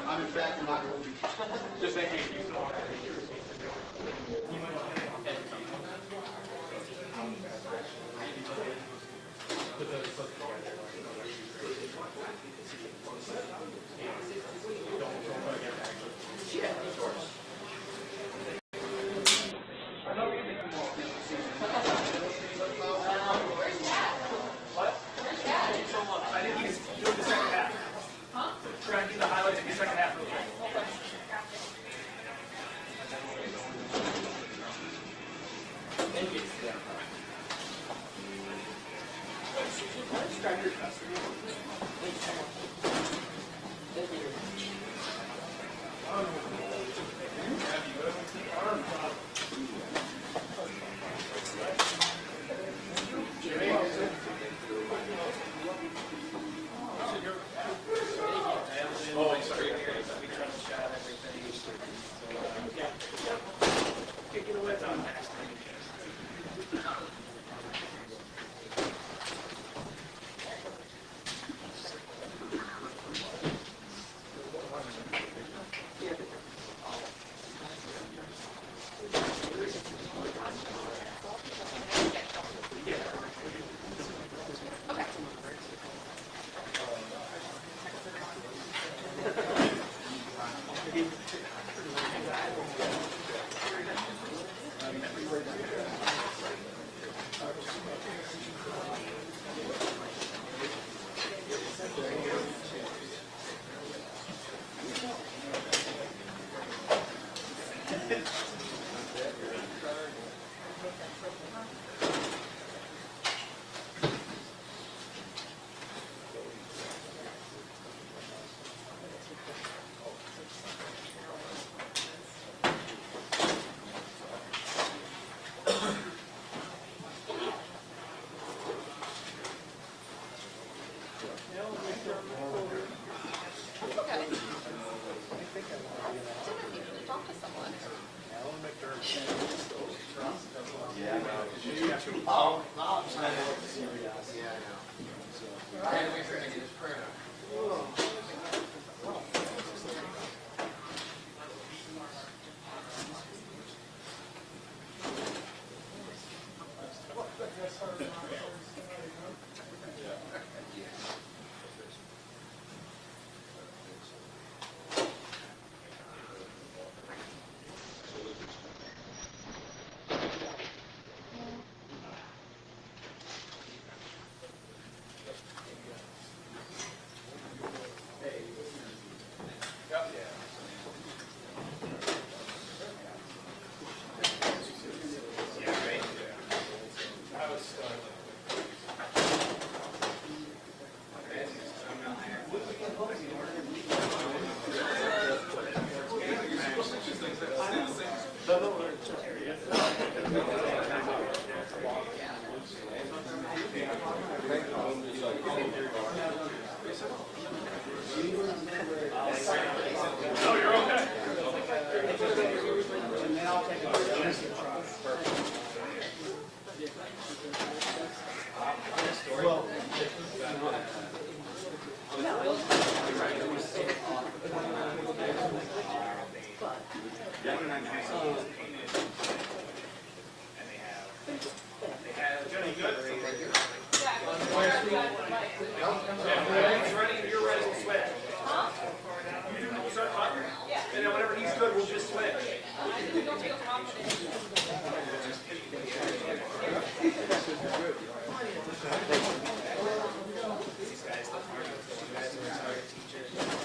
I'm in fact not going to be. Just saying.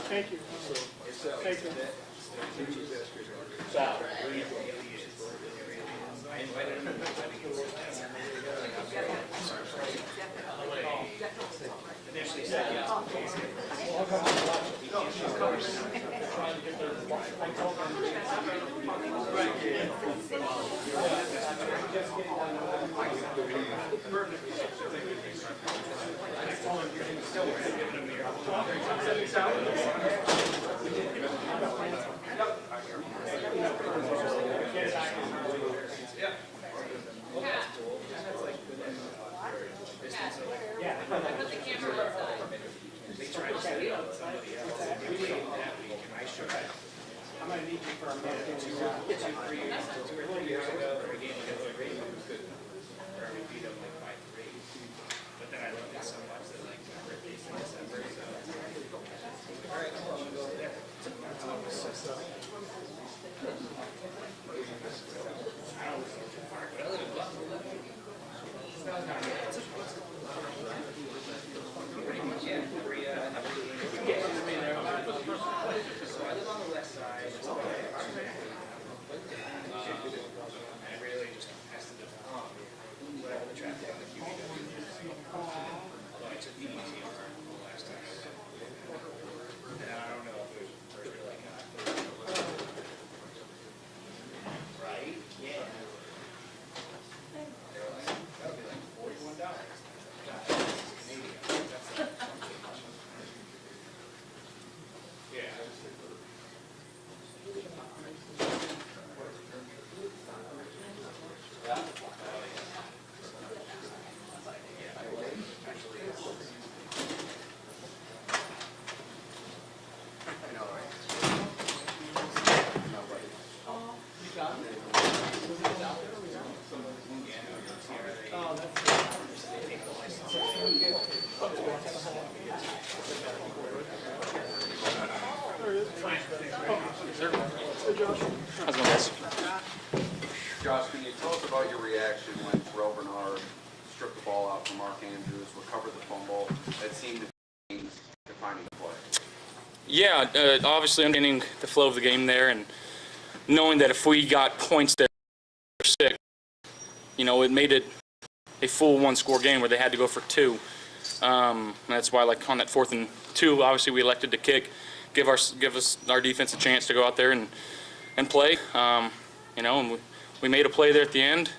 Thank you. Thank you. Josh, can you tell us about your reaction when Terrell Bernard stripped the ball out from Mark Andrews, recovered the fumble? That seemed to be defining the play. Yeah, obviously understanding the flow of the game there and knowing that if we got points there, 6, it made it a full one-score game where they had to go for 2. And that's why, like on that 4th and 2, obviously we elected to kick, give us our defense a chance to go out there and play. And we made a play there at the end.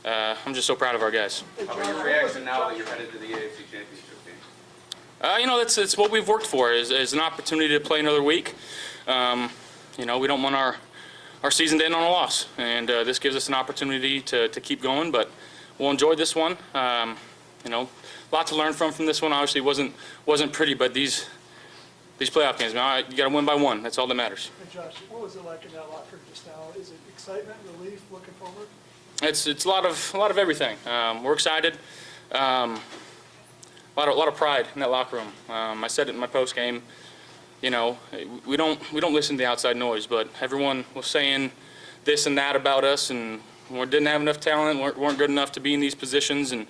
I'm just so proud of our guys. How about your reaction now that you're headed to the AFC Championship game? It's what we've worked for is an opportunity to play another week. We don't want our season to end on a loss, and this gives us an opportunity to keep going. But we'll enjoy this one. Lot to learn from this one. Obviously, wasn't pretty, but these playoff games, man, you got to win by 1. That's all that matters. And Josh, what was it like in that locker room just now? Is it excitement, relief, looking forward? It's a lot of everything. We're excited. A lot of pride in that locker room. I said it in my post game. We don't listen to the outside noise, but everyone was saying this and that about us, and we didn't have enough talent, weren't good enough to be in these positions, and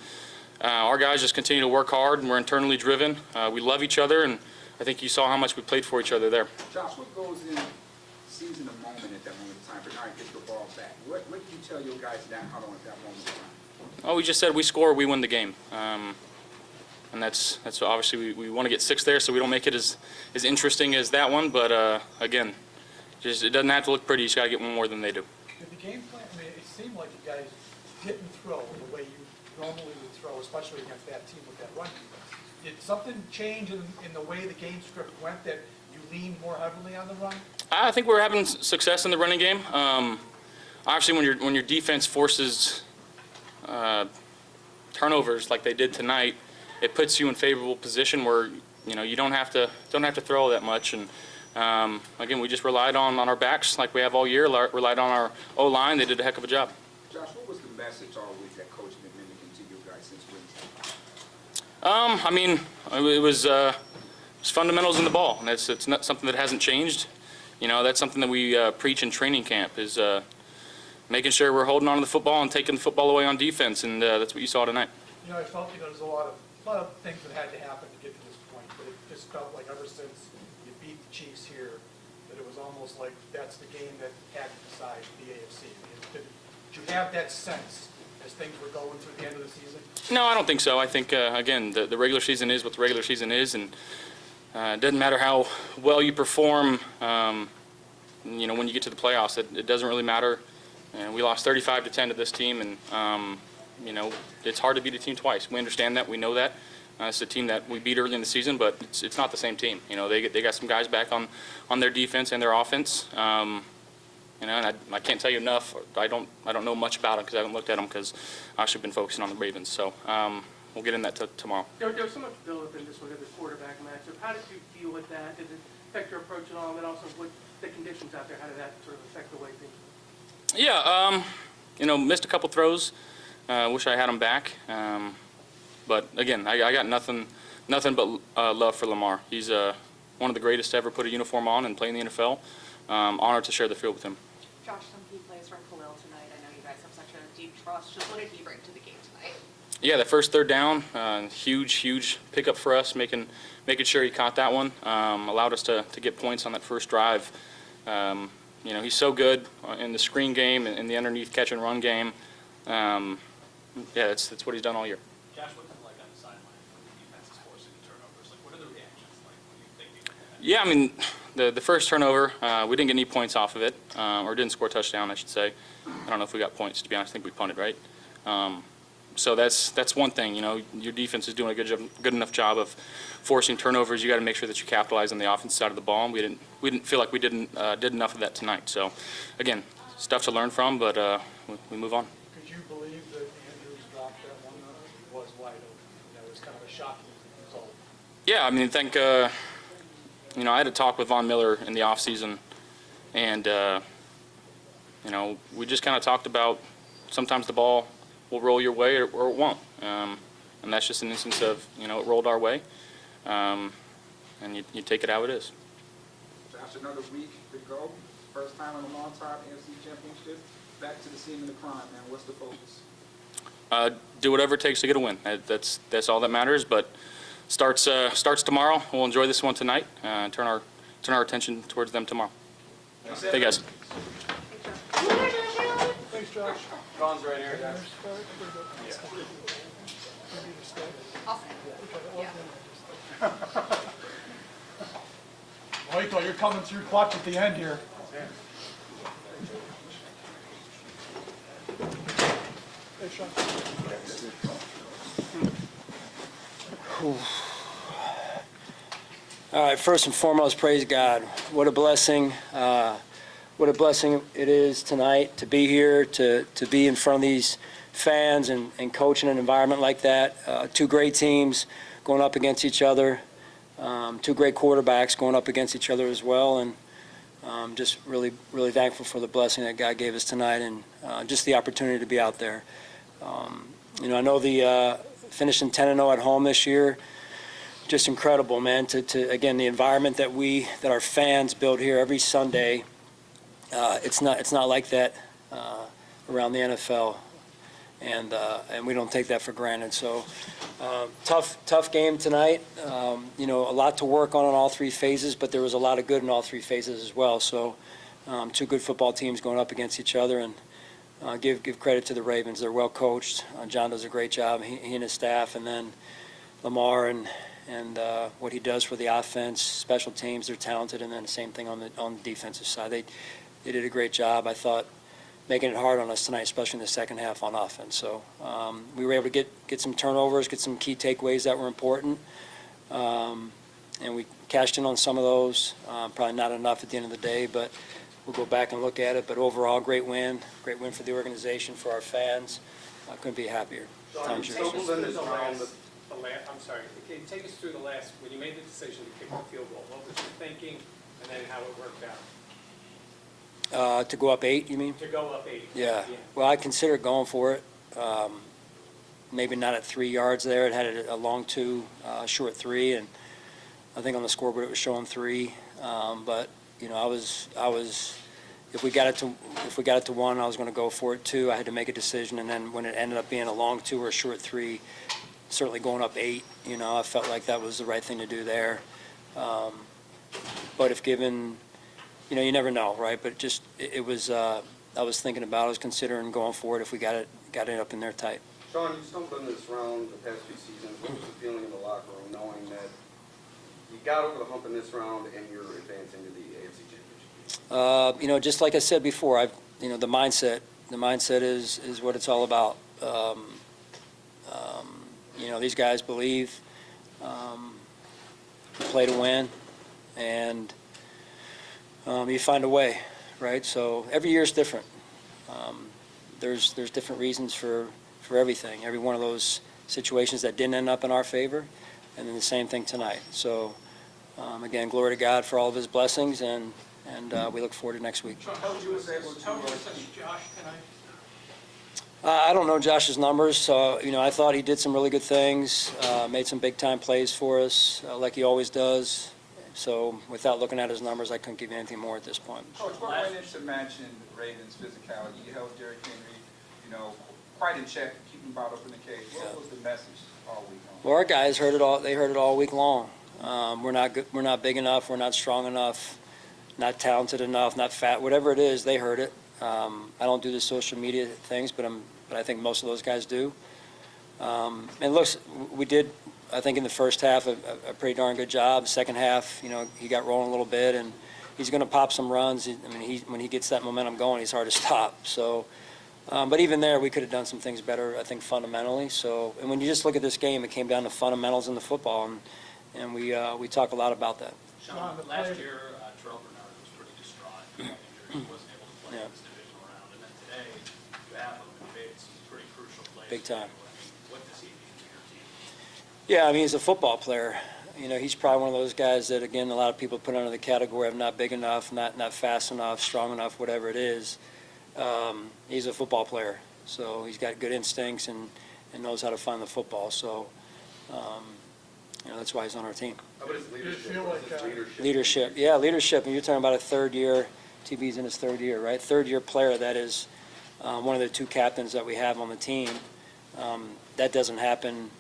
our guys just continue to work hard, and we're internally driven. We love each other, and I think you saw how much we played for each other there. Josh, what goes in seizing the moment at that moment in time? Bernard gets the ball back. What did you tell your guys at that huddle at that moment in time? Oh, we just said we score, we win the game. And that's obviously we want to get 6 there, so we don't make it as interesting as that one. But again, it doesn't have to look pretty. You just got to get 1 more than they do. Did the game plan? I mean, it seemed like you guys didn't throw the way you normally would throw, especially against that team with that run defense. Did something change in the way the game script went that you leaned more heavily on the run? I think we're having success in the running game. Obviously, when your defense forces turnovers like they did tonight, it puts you in favorable position where you don't have to throw that much. And again, we just relied on our backs like we have all year. Relied on our O-line. They did a heck of a job. Josh, what was the message all week that coach has been mimicking to you guys since Wednesday? It was fundamentals in the ball, and it's not something that hasn't changed. That's something that we preach in training camp is making sure we're holding on to the football and taking the football away on defense, and that's what you saw tonight. I felt there's a lot of things that had to happen to get to this point, but it just felt like ever since you beat the Chiefs here, that it was almost like that's the game that had to decide the AFC. Did you have that sense as things were going through the end of the season? No, I don't think so. I think, again, the regular season is what the regular season is, and it doesn't matter how well you perform, when you get to the playoffs. It doesn't really matter. And we lost 35-10 to this team, and, it's hard to beat a team twice. We understand that. We know that. It's a team that we beat early in the season, but it's not the same team. They got some guys back on their defense and their offense. And I can't tell you enough. I don't know much about them because I haven't looked at them because I've actually been focusing on the Ravens. So we'll get in that tomorrow. There was so much build-up in this one, the quarterback matchup. How did you deal with that? Did it affect your approach at all? And then also, what the conditions out there, how did that sort of affect the way things went? Yeah, missed a couple throws. Wish I had him back. But again, I got nothing but love for Lamar. He's one of the greatest to ever put a uniform on and play in the NFL. Honored to share the field with him. Josh, some key plays from Khalil tonight. I know you guys have such a deep trust. Just what did he bring to the game tonight? Yeah, the first 3rd down, huge pickup for us, making sure he caught that one. Allowed us to get points on that first drive. He's so good in the screen game and in the underneath catch and run game. That's what he's done all year. Josh, what's it like on the sideline when the defense is forcing the turnovers? Like, what are the reactions like when you think you can have? Yeah, the first turnover, we didn't get any points off of it, or didn't score a touchdown, I should say. I don't know if we got points, to be honest. I think we punted, right? So that's one thing. Your defense is doing a good enough job of forcing turnovers. You got to make sure that you capitalize on the offensive side of the ball. And we didn't feel like we did enough of that tonight. So, again, stuff to learn from, but we move on. Could you believe that Andrews dropped that one was wide open? That was kind of a shocking result. Yeah, I think I had a talk with Von Miller in the offseason, and we just kind of talked about sometimes the ball will roll your way or it won't, and that's just an instance of it rolled our way, and you take it how it is. Josh, another week to go. First time in a long time, AFC Championship. back to the scene of the crime, man. What's the focus? Do whatever it takes to get a win. That's all that matters. But starts tomorrow. We'll enjoy this one tonight. Turn our attention towards them tomorrow. Thank you, guys. Thanks, Josh. John's right here, guys. I'll say, yeah. Michael, you're coming through clutch at the end here. Hey, Sean. All right, first and foremost, praise God. What a blessing. What a blessing it is tonight to be here, to be in front of these fans and coach in an environment like that. Two great teams going up against each other. Two great quarterbacks going up against each other as well. And just really, really thankful for the blessing that God gave us tonight and just the opportunity to be out there. I know the finishing 10-0 at home this year, just incredible, man. To again, the environment that our fans build here every Sunday, it's not like that around the NFL, and we don't take that for granted. So tough game tonight. A lot to work on all three phases, but there was a lot of good in all three phases as well. So two good football teams going up against each other, and give credit to the Ravens. They're well coached. John does a great job, he and his staff, and then Lamar and what he does for the offense, special teams, they're talented, and then the same thing on the defensive side. They did a great job, I thought, making it hard on us tonight, especially in the second half on offense. So we were able to get some turnovers, get some key takeaways that were important, and we cashed in on some of those. Probably not enough at the end of the day, but we'll go back and look at it. But overall, great win for the organization, for our fans. I couldn't be happier. I'm sorry, can you take us through the last, when you made the decision to kick the field goal, what was your thinking, and then how it worked out? To go up 8, you mean? To go up 8. Yeah. Well, I considered going for it. Maybe not at 3 yards there. It had a long 2, short 3, and I think on the scoreboard it was showing 3. But I was if we got it to 1, I was going to go for it. 2, I had to make a decision, and then when it ended up being a long 2 or a short 3, certainly going up 8, I felt like that was the right thing to do there. But if given, you never know, right? But just it was. I was thinking about. I was considering going for it if we got it up in there tight. Sean, you stumbled into this round the past few seasons. What was the feeling in the locker room knowing that you got over the hump in this round and you're advancing to the AFC Championship? Just like I said before, the mindset is what it's all about. These guys believe you play to win, and you find a way, right? So every year is different. There's different reasons for everything. Every one of those situations that didn't end up in our favor, and then the same thing tonight. So again, glory to God for all of His blessings, and we look forward to next week. How would you assess Josh tonight? I don't know Josh's numbers, so I thought he did some really good things, made some big-time plays for us, like he always does. So without looking at his numbers, I couldn't give you anything more at this point. Coach, what went into matching Ravens' physicality? You held Derrick Henry, quite in check, keep him brought up in the cage. What was the message all week long? Well, our guys heard it all. They heard it all week long. We're not good, we're not big enough. We're not strong enough. Not talented enough. Not fat. Whatever it is, they heard it. I don't do the social media things, but I think most of those guys do. And look, we did, I think, in the first half a pretty darn good job. Second half, he got rolling a little bit, and he's going to pop some runs. When he gets that momentum going, he's hard to stop. So, but even there, we could have done some things better, I think, fundamentally. So, and when you just look at this game, it came down to fundamentals in the football, and we talk a lot lot that. Sean, last year, Terrell Bernard was pretty distraught. He wasn't able to play in this divisional round, and then today, you have him in Bates, pretty crucial plays. Big time. What does he mean to your team? Yeah, he's a football player. He's probably one of those guys that, again, a lot of people put under the category of not big enough, not fast enough, strong enough, whatever it is. He's a football player, so he's got good instincts and knows how to find the football. So, that's why he's on our team. How about his leadership? feel like, Leadership. Yeah, leadership. And you're talking about a third year. TB's in his third year, right? Third year player that is one of the two captains that we have on the team. That doesn't happen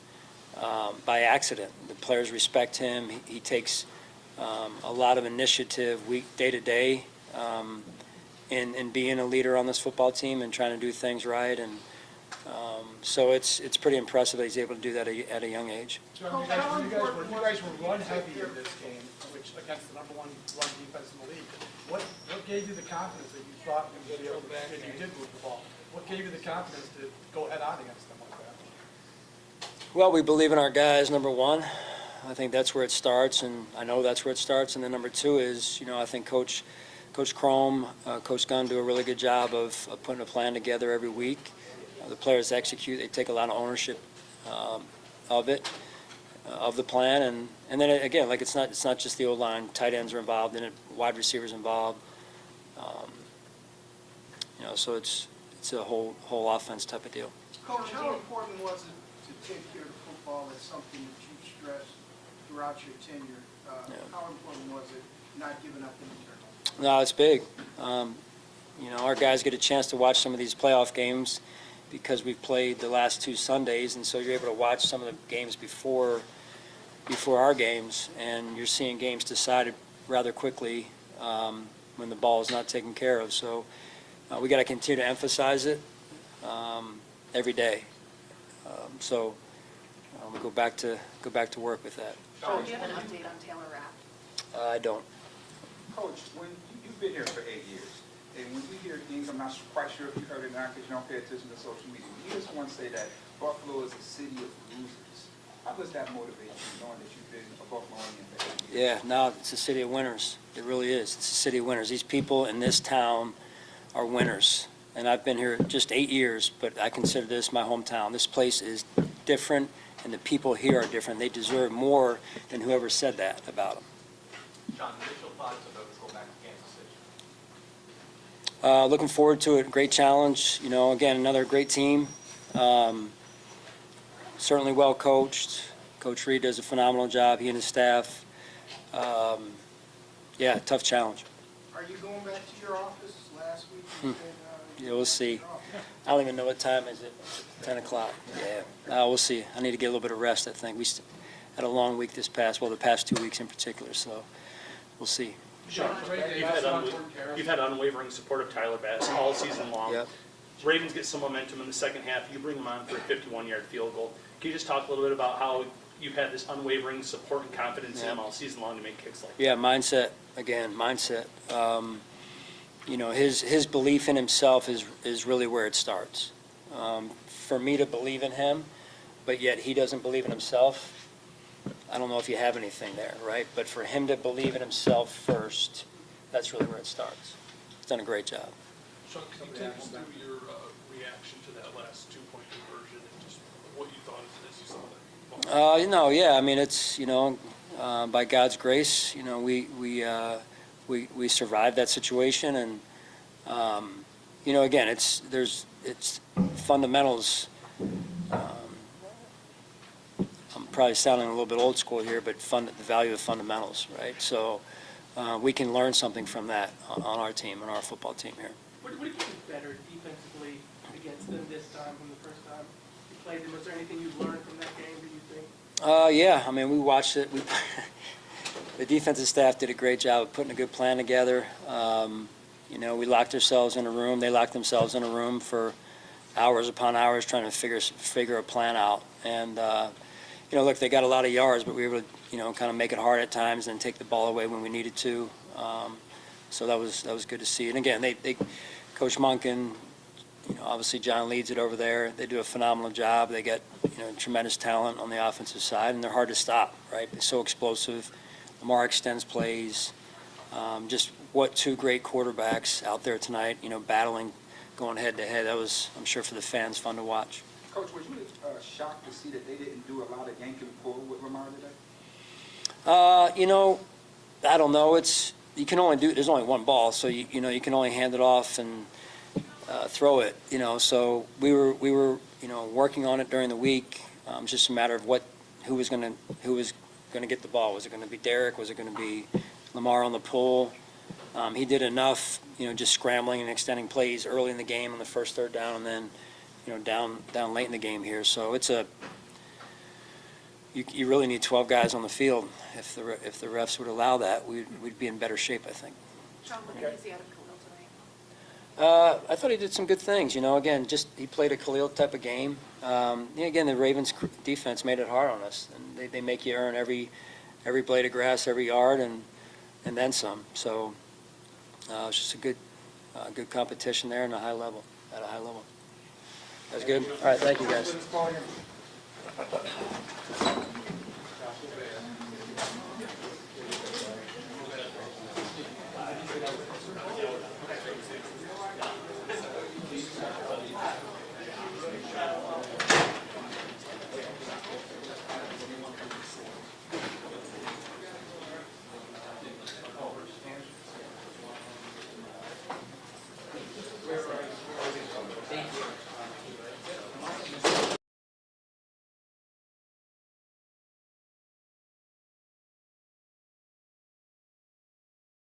by accident. The players respect him. He takes a lot of initiative day to day in being a leader on this football team and trying to do things right. And so it's pretty impressive that he's able to do that at a young age. John, you guys were run heavy in this game, which against the number one run defense in the league. What gave you the confidence that you thought you would be able to, and you did move the ball? What gave you the confidence to go head on against them like that? Well, we believe in our guys, number one. I think that's where it starts, and I know that's where it starts. And then number two is, I think Coach Chrome, Coach Gunn do a really good job of putting a plan together every week. The players execute. They take a lot of ownership of it, of the plan. And then, again, like it's not just the O-line. Tight ends are involved in it, wide receivers involved. So it's a whole offense type of deal. Coach, how important was it to take care of football? That's something that you stressed throughout your tenure. How important was it not giving up any turnovers? No, it's big. Our guys get a chance to watch some of these playoff games because we've played the last two Sundays, and so you're able to watch some of the games before our games, and you're seeing games decided rather quickly when the ball is not taken care of. So we got to continue to emphasize it every day. So we go back to work with that. Do you have an update on Taylor Rapp? I don't. Coach, when you've been here for 8 years, and when we hear things, I'm not quite sure if you heard it or not because you don't pay attention to social media. You hear someone say that Buffalo is a city of losers. How does that motivate you, knowing that you've been a Buffalonian for 8 years? Yeah, no, it's a city of winners. It really is. It's a city of winners. These people in this town are winners. And I've been here just 8 years, but I consider this my hometown. This place is different, and the people here are different. They deserve more than whoever said that about them. John, initial thoughts about going back to Kansas City? Looking forward to it. Great challenge. Again, another great team. Certainly well coached. Coach Reed does a phenomenal job. He and his staff. Yeah, tough challenge. Are you going back to your office? Last week you said, Yeah, we'll see. I don't even know what time is it. 10 o'clock. Yeah, we'll see. I need to get a little bit of rest, I think. We had a long week the past 2 weeks in particular, so we'll see. You've had unwavering support of Tyler Bass all season long. Yep. Ravens get some momentum in the second half. You bring them on for a 51-yard field goal. Can you just talk a little bit about how you've had this unwavering support and confidence in him all season long to make kicks like that? Yeah, mindset. Again, mindset. His belief in himself is really where it starts. For me to believe in him, but yet he doesn't believe in himself, I don't know if you have anything there, right? But for him to believe in himself first, that's really where it starts. He's done a great job. Sean, can you take us through your reaction to that last two-point conversion and just what you thought of it as you saw that? Yeah. I mean, it's by God's grace, we survived that situation, and again, it's fundamentals. I'm probably sounding a little bit old school here, but the value of fundamentals, right? So we can learn something from that on our team, on our football team here. What did you do better defensively against them this time from the first time you played them? Was there anything you learned from that game, do you think? Yeah, I mean, we watched it. The defensive staff did a great job of putting a good plan together. We locked ourselves in a room. They locked themselves in a room for hours upon hours trying to figure a plan out. And, look, they got a lot of yards, but we were able to, kind of make it hard at times and take the ball away when we needed to. So that was good to see. And, again, they Coach Monken, obviously John leads it over there. They do a phenomenal job. They got, tremendous talent on the offensive side, and they're hard to stop, right? They're so explosive. Lamar extends plays. Just what two great quarterbacks out there tonight, battling, going head-to-head. That was, I'm sure, for the fans, fun to watch. Coach, were you shocked to see that they didn't do a lot of yanking pull with Lamar today? I don't know. There's only one ball, so you can only hand it off and throw it. So we were working on it during the week. Just a matter of who was going to get the ball. Was it going to be Derek? Was it going to be Lamar on the pull? He did enough, just scrambling and extending plays early in the game on the first third down, and then, down late in the game here. So it's you really need 12 guys on the field. If the refs would allow that, we'd be in better shape, I think. Sean, what did you see out of Khalil tonight? I thought he did some good things, again, just he played a Khalil type of game. Again, the Ravens defense made it hard on us, and they make you earn every blade of grass, every yard, and then some. So it was just a good competition there at a high level. That was good. All right, thank you, guys.